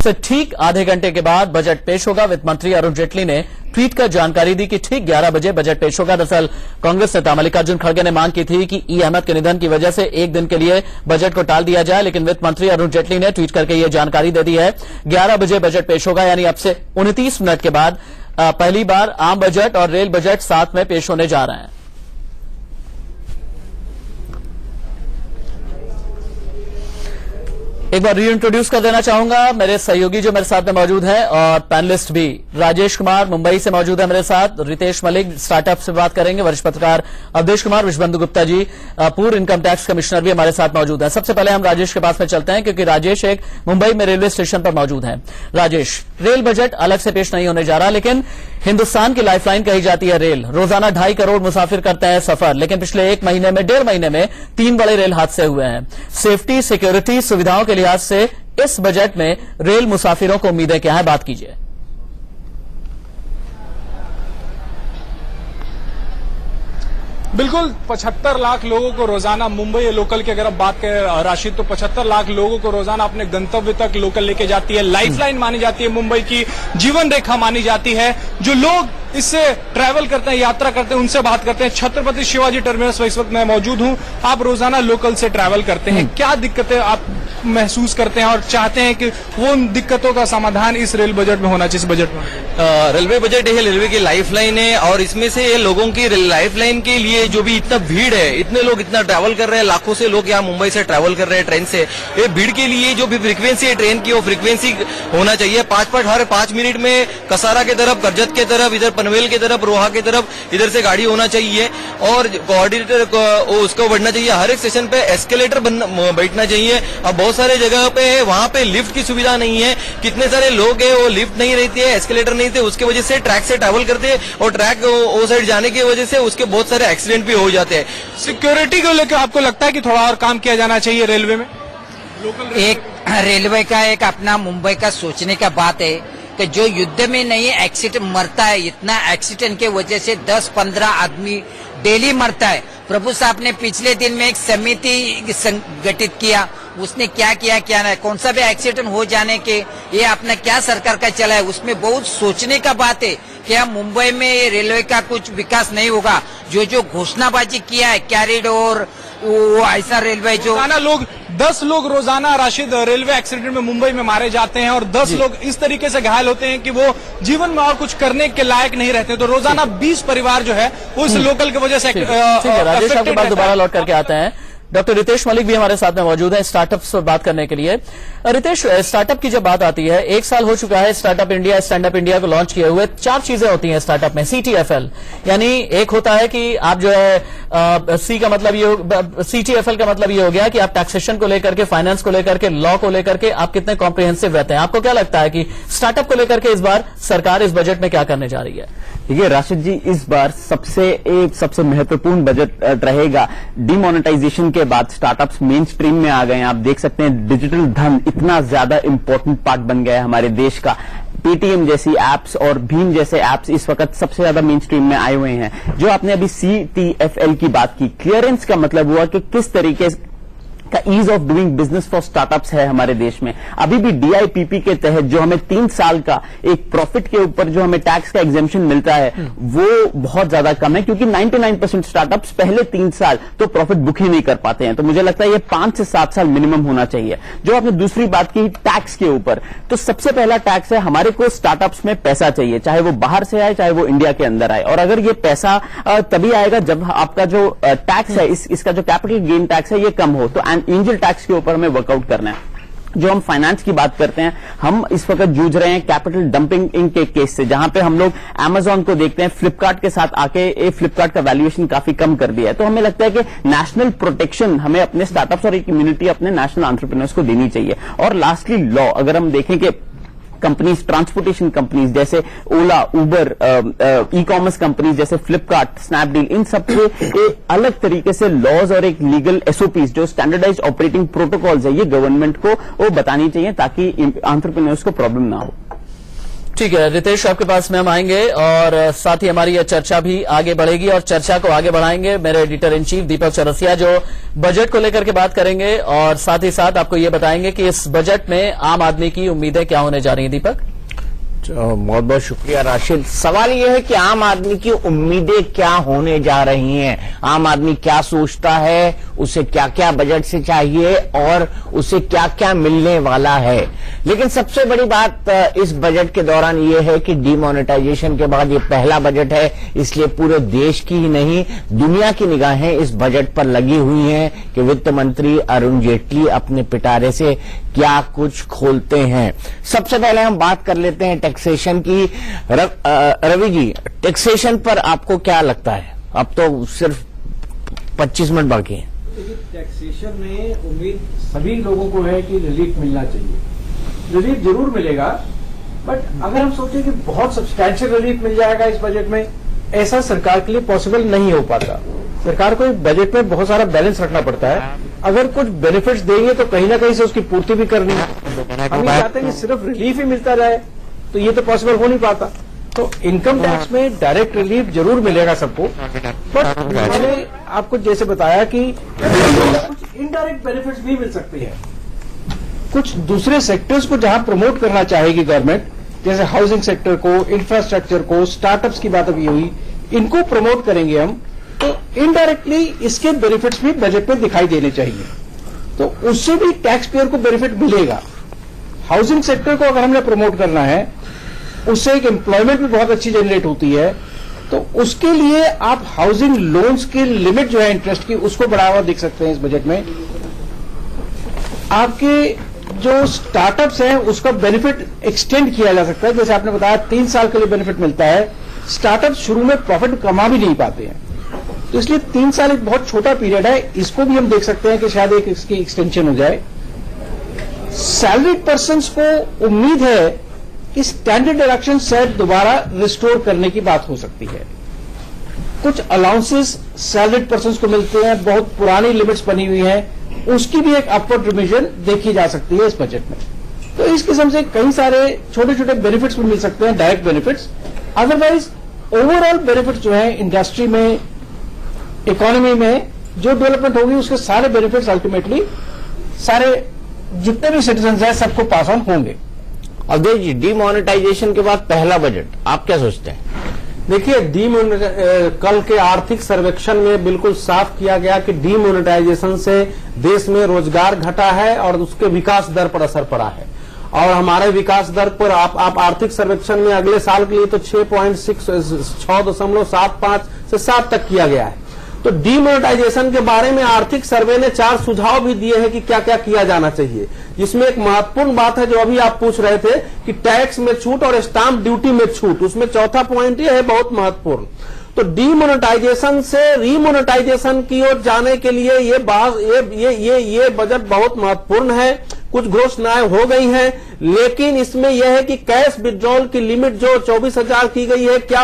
उससे ठीक आधे घंटे के बाद बजट पेश होगा। वित्त मंत्री अरुण जेटली ने ट्वीट कर जानकारी दी कि ठीक 11 बजे बजट पेश होगा। दरअसल कांग्रेस नेता मल्लिकार्जुन खड़गे ने मांग की थी कि ई अहमद के निधन की वजह से एक दिन के लिए बजट को टाल दिया जाए, लेकिन वित्त मंत्री अरुण जेटली ने ट्वीट करके यह जानकारी दे दी है। 11 बजे बजट पेश होगा, यानी अब से 29 मिनट के बाद पहली बार आम बजट और रेल बजट साथ में पेश होने जा रहे हैं। एक बार रीइंट्रोड्यूस कर देना चाहूंगा मेरे सहयोगी जो मेरे साथ में मौजूद हैं और पैनलिस्ट भी। राजेश कुमार मुंबई से मौजूद है मेरे साथ, रितेश मलिक स्टार्टअप से बात करेंगे, वरिष्ठ पत्रकार अवधेश कुमार, विश्वबंधु गुप्ता जी पूर्व इनकम टैक्स कमिश्नर भी हमारे साथ मौजूद है। सबसे पहले हम राजेश के पास में चलते हैं क्योंकि राजेश एक मुंबई में रेलवे स्टेशन पर मौजूद है। राजेश, रेल बजट अलग से पेश नहीं होने जा रहा, लेकिन हिंदुस्तान की लाइफलाइन कही जाती है रेल। रोजाना 2.5 करोड़ मुसाफिर करते हैं सफर, लेकिन पिछले 1 महीने में 1.5 महीने में 3 बड़े रेल हादसे हुए हैं। सेफ्टी, सिक्योरिटी, सुविधाओं के लिहाज से इस बजट में रेल मुसाफिरों को उम्मीदें क्या है, बात कीजिए। बिल्कुल 75 लाख लोगों को रोजाना मुंबई लोकल की अगर आप बात करें राशि, तो 75 लाख लोगों को रोजाना अपने गंतव्य तक लोकल लेके जाती है। लाइफलाइन मानी जाती है, मुंबई की जीवन रेखा मानी जाती है। जो लोग इससे ट्रैवल करते हैं, यात्रा करते हैं, उनसे बात करते हैं। छत्रपति शिवाजी टर्मिनस इस वक्त मैं मौजूद हूं। आप रोजाना लोकल से ट्रैवल करते हैं, क्या दिक्कतें आप महसूस करते हैं और चाहते हैं कि वो उन दिक्कतों का समाधान इस रेल बजट में होना चाहिए? इस बजट में रेलवे बजट है, रेलवे की लाइफलाइन है और इसमें से लोगों की लाइफलाइन के लिए जो भी इतना भीड़ है, इतने लोग इतना ट्रैवल कर रहे हैं, लाखों से लोग यहाँ मुंबई से ट्रैवल कर रहे हैं ट्रेन से। ये भीड़ के लिए जो भी फ्रीक्वेंसी है ट्रेन की, वो फ्रीक्वेंसी होना चाहिए। 5 हर 5 मिनट में कसारा की तरफ, करजत की तरफ, इधर पनवेल की तरफ, रोहा की तरफ, इधर से गाड़ी होना चाहिए और कोऑर्डिनेटर उसको बढ़ना चाहिए। हर एक स्टेशन पे एस्केलेटर बैठना चाहिए। अब बहुत सारे जगह पे है वहां पे लिफ्ट की सुविधा नहीं है। कितने सारे लोग हैं वो लिफ्ट नहीं रहती है, एस्केलेटर नहीं थे, उसके वजह से ट्रैक से ट्रैवल करते हैं और ट्रैक वो साइड जाने की वजह से उसके बहुत सारे एक्सीडेंट भी हो जाते हैं। सिक्योरिटी को लेकर आपको लगता है कि थोड़ा और काम किया जाना चाहिए रेलवे में? एक रेलवे का एक अपना मुंबई का सोचने का बात है कि जो युद्ध में नहीं एक्सीडेंट मरता है, इतना एक्सीडेंट के वजह से 10-15 आदमी डेली मरता है। प्रभु साहब ने पिछले दिन में एक समिति संगठित किया, उसने क्या किया क्या नहीं, कौन सा भी एक्सीडेंट हो जाने के ये अपना क्या सरकार का चला है, उसमें बहुत सोचने का बात है। क्या मुंबई में ये रेलवे का कुछ विकास नहीं होगा? जो घोषणाबाजी किया है, कैरिडोर, वो ऐसा रेलवे जो लोग 10 लोग रोजाना राशिद रेलवे एक्सीडेंट में मुंबई में मारे जाते हैं और 10 लोग इस तरीके से घायल होते हैं कि वो जीवन में और कुछ करने के लायक नहीं रहते। तो रोजाना 20 परिवार जो है वो इस लोकल की वजह से राजेश आपके पास दोबारा लौट करके आते हैं। डॉक्टर रितेश मलिक भी हमारे साथ में मौजूद है स्टार्टअप्स पर बात करने के लिए। रितेश, स्टार्टअप की जब बात आती है, 1 साल हो चुका है startup India, stand up India को लॉन्च किए हुए। 4 चीजें होती हैं स्टार्टअप में, CTFL, यानी एक होता है कि आप जो है सी का मतलब ये, CTFL का मतलब ये हो गया कि आप टैक्सेशन को लेकर के, फाइनेंस को लेकर के, लॉ को लेकर के आप कितने कॉम्प्रिहेंसिव रहते हैं। आपको क्या लगता है कि स्टार्टअप को लेकर के इस बार सरकार इस बजट में क्या करने जा रही है? देखिए राशिद जी, इस बार सबसे महत्वपूर्ण बजट रहेगा। डिमोनेटाइजेशन के बाद स्टार्टअप्स मेन स्ट्रीम में आ गए हैं। आप देख सकते हैं डिजिटल धन इतना ज्यादा इंपॉर्टेंट पार्ट बन गया है हमारे देश का। पेटीएम जैसी एप्स और भीम जैसे एप्स इस वक्त सबसे ज्यादा मेन स्ट्रीम में आए हुए हैं। जो आपने अभी CTFL की बात की, क्लियरेंस का मतलब हुआ कि किस तरीके का ease of doing business for startups है हमारे देश में। अभी भी DIPP के तहत जो हमें 3 साल का एक प्रॉफिट के ऊपर जो हमें टैक्स का एग्जेम्पशन मिलता है वो बहुत ज्यादा कम है, क्योंकि 99% स्टार्टअप्स पहले 3 साल तो प्रॉफिट बुक ही नहीं कर पाते हैं। तो मुझे लगता है ये 5 से 7 साल मिनिमम होना चाहिए। जो आपने दूसरी बात की टैक्स के ऊपर, तो सबसे पहला टैक्स है हमारे को स्टार्टअप्स में पैसा चाहिए, चाहे वो बाहर से आए चाहे वो इंडिया के अंदर आए। और अगर ये पैसा तभी आएगा जब आपका जो टैक्स है, इसका जो कैपिटल गेन टैक्स है ये कम हो। तो एंजल टैक्स के ऊपर हमें वर्कआउट करना है। जो हम फाइनेंस की बात करते हैं, हम इस वक्त जूझ रहे हैं कैपिटल डंपिंग के केस से, जहां पे हम लोग अमेजॉन को देखते हैं, फ्लिपकार्ट के साथ आके फ्लिपकार्ट का वैल्यूएशन काफी कम कर दिया है। तो हमें लगता है कि नेशनल प्रोटेक्शन हमें अपने स्टार्टअप्स और एक इम्यूनिटी अपने नेशनल एंटरप्रेन्योर्स को देनी चाहिए। और लास्टली लॉ, अगर हम देखें कि कंपनीज, ट्रांसपोर्टेशन कंपनीज जैसे ओला, उबर, ई-कॉमर्स कंपनीज जैसे फ्लिपकार्ट, स्नैपडील, इन सब के अलग तरीके से लॉज और एक लीगल SOPs जो स्टैंडर्डाइज्ड ऑपरेटिंग प्रोटोकॉल्स है, ये गवर्नमेंट को वो बतानी चाहिए ताकि एंटरप्रेन्योर्स को प्रॉब्लम ना हो। ठीक है रितेश, आपके पास में हम आएंगे और साथ ही हमारी यह चर्चा भी आगे बढ़ेगी और चर्चा को आगे बढ़ाएंगे मेरे एडिटर इन चीफ दीपक चौरसिया, जो बजट को लेकर के बात करेंगे और साथ ही साथ आपको ये बताएंगे कि इस बजट में आम आदमी की उम्मीदें क्या होने जा रही हैं। दीपक, बहुत बहुत शुक्रिया राशिद। सवाल यह है कि आम आदमी की उम्मीदें क्या होने जा रही हैं, आम आदमी क्या सोचता है, उसे क्या क्या बजट से चाहिए और उसे क्या क्या मिलने वाला है। लेकिन सबसे बड़ी बात इस बजट के दौरान यह है कि डीमोनेटाइजेशन के बाद ये पहला बजट है, इसलिए पूरे देश की ही नहीं दुनिया की निगाहें इस बजट पर लगी हुई हैं कि वित्त मंत्री अरुण जेटली अपने पिटारे से क्या कुछ खोलते हैं। सबसे पहले हम बात कर लेते हैं टैक्सेशन की। रवि जी, टैक्सेशन पर आपको क्या लगता है? अब तो सिर्फ 25 मिनट बाकी है। टैक्सेशन में उम्मीद सभी लोगों को है कि रिलीफ मिलना चाहिए, रिलीफ जरूर मिलेगा, बट अगर हम सोचें कि बहुत सब्सटैंशियल रिलीफ मिल जाएगा इस बजट में, ऐसा सरकार के लिए पॉसिबल नहीं हो पाता। सरकार को बजट में बहुत सारा बैलेंस रखना पड़ता है। अगर कुछ बेनिफिट्स देंगे तो कहीं ना कहीं से उसकी पूर्ति भी करनी है। हम ये चाहते हैं कि सिर्फ रिलीफ ही मिलता जाए, तो ये तो पॉसिबल हो नहीं पाता। तो इनकम टैक्स में डायरेक्ट रिलीफ जरूर मिलेगा सबको, बट मैंने आपको जैसे बताया कि कुछ इनडायरेक्ट बेनिफिट्स भी मिल सकती है। कुछ दूसरे सेक्टर्स को जहां प्रमोट करना चाहेगी गवर्नमेंट, जैसे हाउसिंग सेक्टर को, इंफ्रास्ट्रक्चर को, स्टार्टअप्स की बात अभी हुई, इनको प्रमोट करेंगे हम, तो इनडायरेक्टली इसके बेनिफिट्स भी बजट में दिखाई देने चाहिए, तो उससे भी टैक्स पेयर को बेनिफिट मिलेगा। हाउसिंग सेक्टर को अगर हमने प्रमोट करना है, उससे एक एम्प्लॉयमेंट भी बहुत अच्छी जनरेट होती है, तो उसके लिए आप हाउसिंग लोन्स की लिमिट जो है इंटरेस्ट की, उसको बढ़ावा देख सकते हैं इस बजट में। आपके जो स्टार्टअप्स हैं उसका बेनिफिट एक्सटेंड किया जा सकता है। जैसे आपने बताया 3 साल के लिए बेनिफिट मिलता है। स्टार्टअप शुरू में प्रॉफिट कमा भी नहीं पाते हैं, तो इसलिए 3 साल एक बहुत छोटा पीरियड है, इसको भी हम देख सकते हैं कि शायद एक इसकी एक्सटेंशन हो जाए। सैलरीड पर्सन्स को उम्मीद है कि स्टैंडर्ड डिडक्शन शायद दोबारा रिस्टोर करने की बात हो सकती है। कुछ अलाउंसेस सैलरीड पर्सन्स को मिलते हैं, बहुत पुरानी लिमिट्स बनी हुई हैं, उसकी भी एक अपवर्ड रिविजन देखी जा सकती है इस बजट में। तो इस किस्म से कई सारे छोटे छोटे बेनिफिट्स भी मिल सकते हैं, direct benefits. Otherwise overall benefits जो है इंडस्ट्री में, इकोनॉमी में जो डेवलपमेंट होगी, उसके सारे बेनिफिट्स अल्टीमेटली सारे जितने भी सिटीजन हैं सबको पास ऑन होंगे। अवधेश जी, डीमोनेटाइजेशन के बाद पहला बजट, आप क्या सोचते हैं? देखिए, कल के आर्थिक सर्वेक्षण में बिल्कुल साफ किया गया कि डीमोनेटाइजेशन से देश में रोजगार घटा है और उसके विकास दर पर असर पड़ा है। और हमारे विकास दर पर आप आर्थिक सर्वेक्षण में अगले साल के लिए तो 6.75 से 7 तक किया गया है। तो डीमोनेटाइजेशन के बारे में आर्थिक सर्वे ने 4 सुझाव भी दिए हैं कि क्या क्या किया जाना चाहिए, जिसमें एक महत्वपूर्ण बात है जो अभी आप पूछ रहे थे कि टैक्स में छूट और स्टाम्प ड्यूटी में छूट, उसमें चौथा पॉइंट ये है बहुत महत्वपूर्ण। तो डीमोनेटाइजेशन से रीमोनेटाइजेशन की ओर जाने के लिए ये बजट बहुत महत्वपूर्ण है। कुछ घोषणाएं हो गई हैं, लेकिन इसमें यह है कि कैश विड्रॉल की लिमिट जो 24,000 की गई है, क्या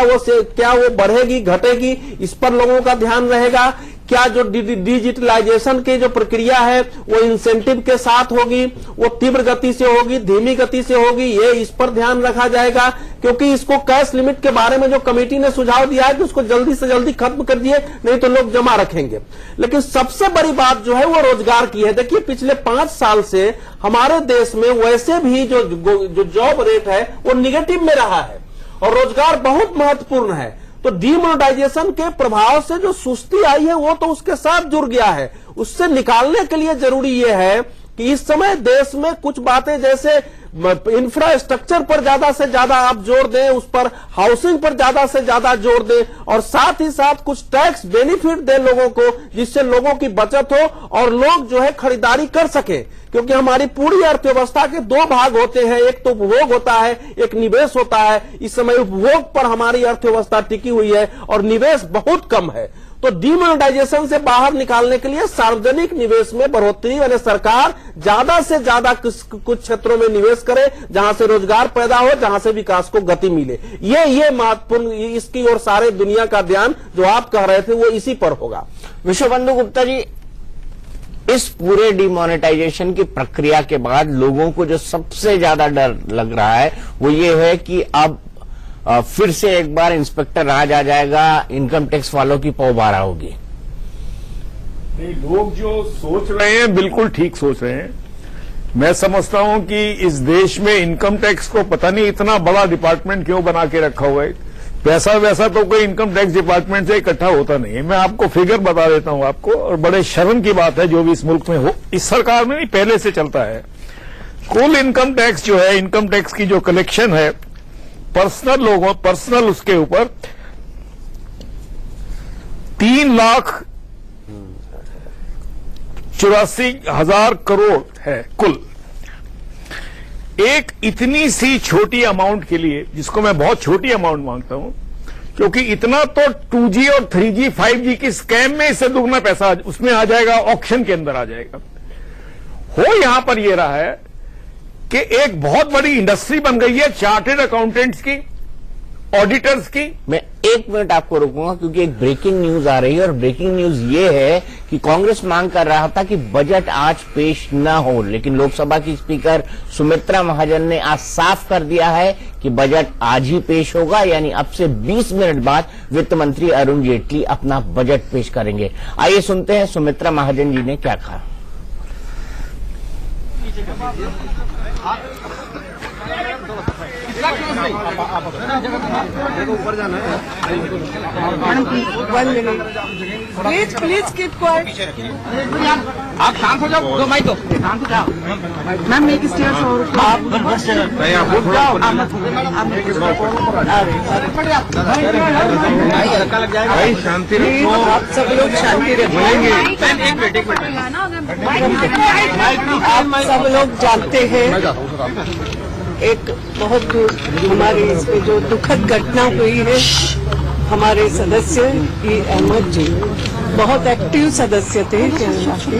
वो बढ़ेगी, घटेगी, इस पर लोगों का ध्यान रहेगा। क्या जो डिजिटलाइजेशन की जो प्रक्रिया है वो इंसेंटिव के साथ होगी, वो तीव्र गति से होगी, धीमी गति से होगी, ये इस पर ध्यान रखा जाएगा। क्योंकि इसको कैश लिमिट के बारे में जो कमेटी ने सुझाव दिया है कि उसको जल्दी से जल्दी खत्म कर दिए, नहीं तो लोग जमा रखेंगे। लेकिन सबसे बड़ी बात जो है वो रोजगार की है। देखिए, पिछले 5 साल से हमारे देश में वैसे भी जो जॉब रेट है वो निगेटिव में रहा है और रोजगार बहुत महत्वपूर्ण है। तो डीमोनेटाइजेशन के प्रभाव से जो सुस्ती आई है वो तो उसके साथ जुड़ गया है। उससे निकालने के लिए जरूरी यह है कि इस समय देश में कुछ बातें जैसे इंफ्रास्ट्रक्चर पर ज्यादा से ज्यादा आप जोर दें, उस पर हाउसिंग पर ज्यादा से ज्यादा जोर दें और साथ ही साथ कुछ टैक्स बेनिफिट दें लोगों को, जिससे लोगों की बचत हो और लोग जो है खरीदारी कर सके। क्योंकि हमारी पूरी अर्थव्यवस्था के 2 भाग होते हैं, एक तो उपभोग होता है, एक निवेश होता है। इस समय उपभोग पर हमारी अर्थव्यवस्था टिकी हुई है और निवेश बहुत कम है। तो डीमोनेटाइजेशन से बाहर निकालने के लिए सार्वजनिक निवेश में बढ़ोतरी, यानी सरकार ज्यादा से ज्यादा कुछ क्षेत्रों में निवेश करे जहां से रोजगार पैदा हो, जहां से विकास को गति मिले। ये महत्वपूर्ण, इसकी ओर सारे दुनिया का ध्यान जो आप कह रहे थे वो इसी पर होगा। विश्वबंधु गुप्ता जी, इस पूरे डिमोनेटाइजेशन की प्रक्रिया के बाद लोगों को जो सबसे ज्यादा डर लग रहा है वो ये है कि अब फिर से एक बार इंस्पेक्टर राज आ जाएगा, इनकम टैक्स वालों की पौबारा होगी। नहीं, लोग जो सोच रहे हैं बिल्कुल ठीक सोच रहे हैं। मैं समझता हूं कि इस देश में इनकम टैक्स को पता नहीं इतना बड़ा डिपार्टमेंट क्यों बना के रखा हुआ है। पैसा वैसा तो कोई इनकम टैक्स डिपार्टमेंट से इकट्ठा होता नहीं है। मैं आपको फिगर बता देता हूं आपको, और बड़े शर्म की बात है जो भी इस मुल्क में हो, इस सरकार में नहीं पहले से चलता है। कुल इनकम टैक्स जो है, इनकम टैक्स की जो कलेक्शन है पर्सनल उसके ऊपर 3,84,000 करोड़ है कुल। एक इतनी सी छोटी अमाउंट के लिए, जिसको मैं बहुत छोटी अमाउंट मांगता हूं, क्योंकि इतना तो 2G और 3G 5G की स्कैम में इससे दुगना पैसा उसमें आ जाएगा, ऑक्शन के अंदर आ जाएगा। हो यहां पर यह रहा है कि एक बहुत बड़ी इंडस्ट्री बन गई है चार्टर्ड अकाउंटेंट्स की, ऑडिटर्स की। मैं 1 मिनट आपको रोकूंगा क्योंकि एक ब्रेकिंग न्यूज आ रही है, और ब्रेकिंग न्यूज ये है कि कांग्रेस मांग कर रहा था कि बजट आज पेश न हो, लेकिन लोकसभा की स्पीकर सुमित्रा महाजन ने आज साफ कर दिया है कि बजट आज ही पेश होगा, यानी अब से 20 मिनट बाद वित्त मंत्री अरुण जेटली अपना बजट पेश करेंगे। आइए सुनते हैं सुमित्रा महाजन जी ने क्या कहा। Please keep quiet. आप शांत हो जाओ, दो माइक दो, शांत हो जाओ। मैम मेक स्टेयर्स और आप जाओ, भाई शांति रखो, आप सब लोग शांति रखें। आप सब लोग जानते हैं एक बहुत हमारे इसमें जो दुखद घटना हुई है, हमारे सदस्य ई अहमद जी बहुत एक्टिव सदस्य थे केरला के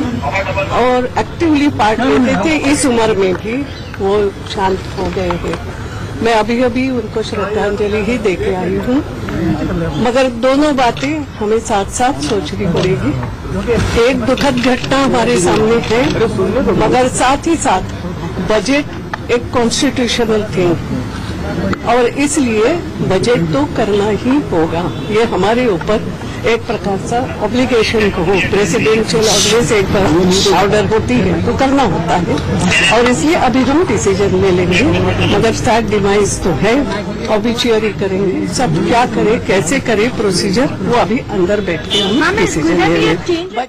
और एक्टिवली पार्ट लेते थे। इस उम्र में भी वो शांत हो गए हैं। मैं अभी अभी उनको श्रद्धांजलि ही दे के आई हूँ, मगर दोनों बातें हमें साथ साथ सोचनी पड़ेगी। एक दुखद घटना हमारे सामने है, मगर साथ ही साथ बजट एक कॉन्स्टिट्यूशनल थिंग, और इसलिए बजट तो करना ही होगा। ये हमारे ऊपर एक प्रकार सा ऑब्लिगेशन को, प्रेसिडेंशियल ऑर्डर से एक ऑर्डर होती है तो करना होता है, और इसलिए अभी हम डिसीजन ले लेंगे। मगर स्टार्ट डिमाइज तो है, ऑबिचुअरी करेंगे, सब क्या करें कैसे करें प्रोसीजर वो अभी अंदर बैठ के हम डिसीजन ले लेंगे।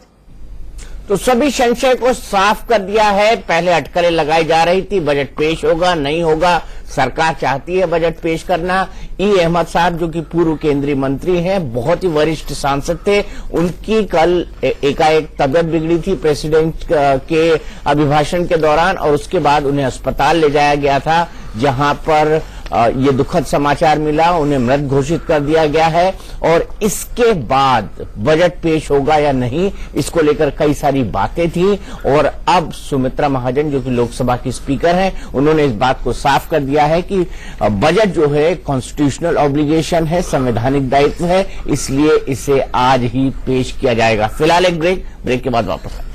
तो सभी संशय को साफ कर दिया है। पहले अटकलें लगाई जा रही थी, बजट पेश होगा नहीं होगा, सरकार चाहती है बजट पेश करना। ई अहमद साहब जो कि पूर्व केंद्रीय मंत्री हैं, बहुत ही वरिष्ठ सांसद थे, उनकी कल एकाएक तबियत बिगड़ी थी प्रेसिडेंट के अभिभाषण के दौरान, और उसके बाद उन्हें अस्पताल ले जाया गया था, जहां पर ये दुखद समाचार मिला, उन्हें मृत घोषित कर दिया गया है। और इसके बाद बजट पेश होगा या नहीं, इसको लेकर कई सारी बातें थी, और अब सुमित्रा महाजन जो कि लोकसभा की स्पीकर हैं, उन्होंने इस बात को साफ कर दिया है कि बजट जो है कॉन्स्टिट्यूशनल ऑब्लिगेशन है, संवैधानिक दायित्व है, इसलिए इसे आज ही पेश किया जाएगा। फिलहाल एक ब्रेक के बाद वापस आते हैं।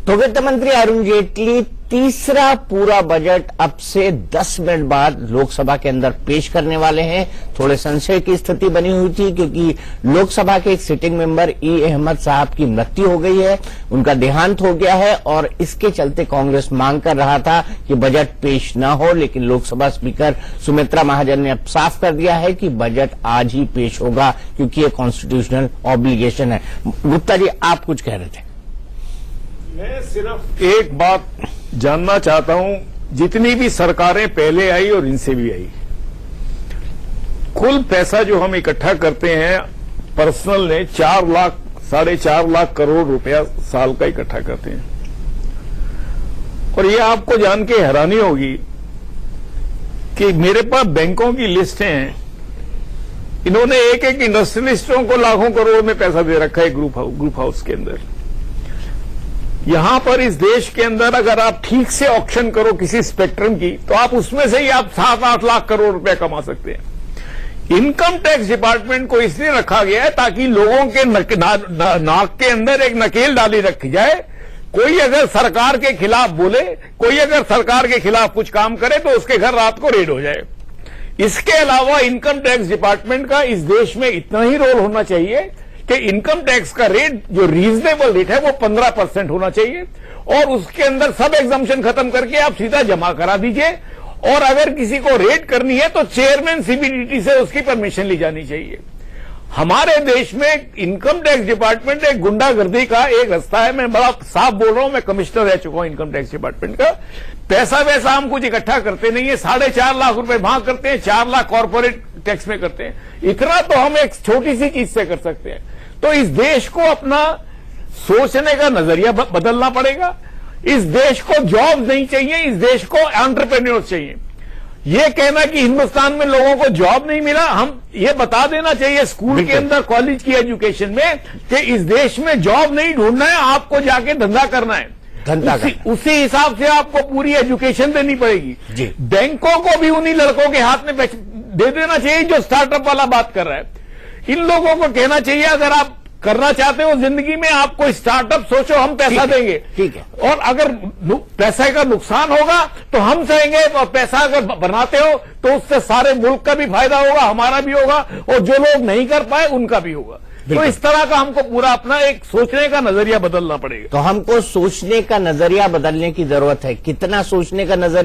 तो वित्त मंत्री अरुण जेटली तीसरा पूरा बजट अब से 10 मिनट बाद लोकसभा के अंदर पेश करने वाले हैं। थोड़े संशय की स्थिति बनी हुई थी क्योंकि लोकसभा के एक सिटिंग मेंबर ई अहमद साहब की मृत्यु हो गई है, उनका देहांत हो गया है, और इसके चलते कांग्रेस मांग कर रहा था कि बजट पेश न हो, लेकिन लोकसभा स्पीकर सुमित्रा महाजन ने अब साफ कर दिया है कि बजट आज ही पेश होगा क्योंकि ये कॉन्स्टिट्यूशनल ऑब्लिगेशन है। गुप्ता जी, आप कुछ कह रहे थे। मैं सिर्फ एक बात जानना चाहता हूं, जितनी भी सरकारें पहले आई और इनसे भी आई, कुल पैसा जो हम इकट्ठा करते हैं पर्सनल ने 4 लाख 4.5 लाख करोड़ रुपया साल का इकट्ठा करते हैं। और ये आपको जान के हैरानी होगी कि मेरे पास बैंकों की लिस्ट हैं, इन्होंने एक एक इंडस्ट्रियलिस्टों को लाखों करोड़ में पैसा दे रखा है ग्रुप हाउस के अंदर। यहां पर इस देश के अंदर अगर आप ठीक से ऑक्शन करो किसी स्पेक्ट्रम की, तो आप उसमें से ही आप 7-8 लाख करोड़ रुपए कमा सकते हैं। इनकम टैक्स डिपार्टमेंट को इसलिए रखा गया है ताकि लोगों के नाक के अंदर एक नकेल डाली रखी जाए। कोई अगर सरकार के खिलाफ बोले, कोई अगर सरकार के खिलाफ कुछ काम करे, तो उसके घर रात को रेड हो जाए। इसके अलावा इनकम टैक्स डिपार्टमेंट का इस देश में इतना ही रोल होना चाहिए कि इनकम टैक्स का रेट जो रीजनेबल रेट है वो 15% होना चाहिए, और उसके अंदर सब एग्जम्पशन खत्म करके आप सीधा जमा करा दीजिए। और अगर किसी को रेड करनी है तो चेयरमैन सीबीडीटी से उसकी परमिशन ली जानी चाहिए। हमारे देश में इनकम टैक्स डिपार्टमेंट एक गुंडागर्दी का एक रास्ता है। मैं बड़ा साफ बोल रहा हूं, मैं कमिश्नर रह चुका हूं इनकम टैक्स डिपार्टमेंट का। पैसा वैसा हम कुछ इकट्ठा करते नहीं है, 4.5 लाख रुपए वहां करते हैं, 4 लाख कॉर्पोरेट टैक्स में करते हैं। इतना तो हम एक छोटी सी चीज से कर सकते हैं। तो इस देश को अपना सोचने का नजरिया बदलना पड़ेगा। इस देश को जॉब नहीं चाहिए, इस देश को एंटरप्रेन्योर चाहिए। ये कहना कि हिंदुस्तान में लोगों को जॉब नहीं मिला, हम ये बता देना चाहिए स्कूल के अंदर, कॉलेज की एजुकेशन में, कि इस देश में जॉब नहीं ढूंढना है, आपको जाके धंधा करना है। उसी हिसाब से आपको पूरी एजुकेशन देनी पड़ेगी। बैंकों को भी उन्हीं लड़कों के हाथ में दे देना चाहिए जो स्टार्टअप वाला बात कर रहा है। इन लोगों को कहना चाहिए अगर आप करना चाहते हो जिंदगी में, आपको स्टार्टअप सोचो, हम पैसा देंगे। ठीक है। और अगर पैसे का नुकसान होगा तो हम सहेंगे, और पैसा अगर बनाते हो तो उससे सारे मुल्क का भी फायदा होगा, हमारा भी होगा, और जो लोग नहीं कर पाए उनका भी होगा। तो इस तरह का हमको पूरा अपना एक सोचने का नजरिया बदलना पड़ेगा। तो हमको सोचने का नजरिया बदलने की जरूरत है। कितना सोचने का नजरिया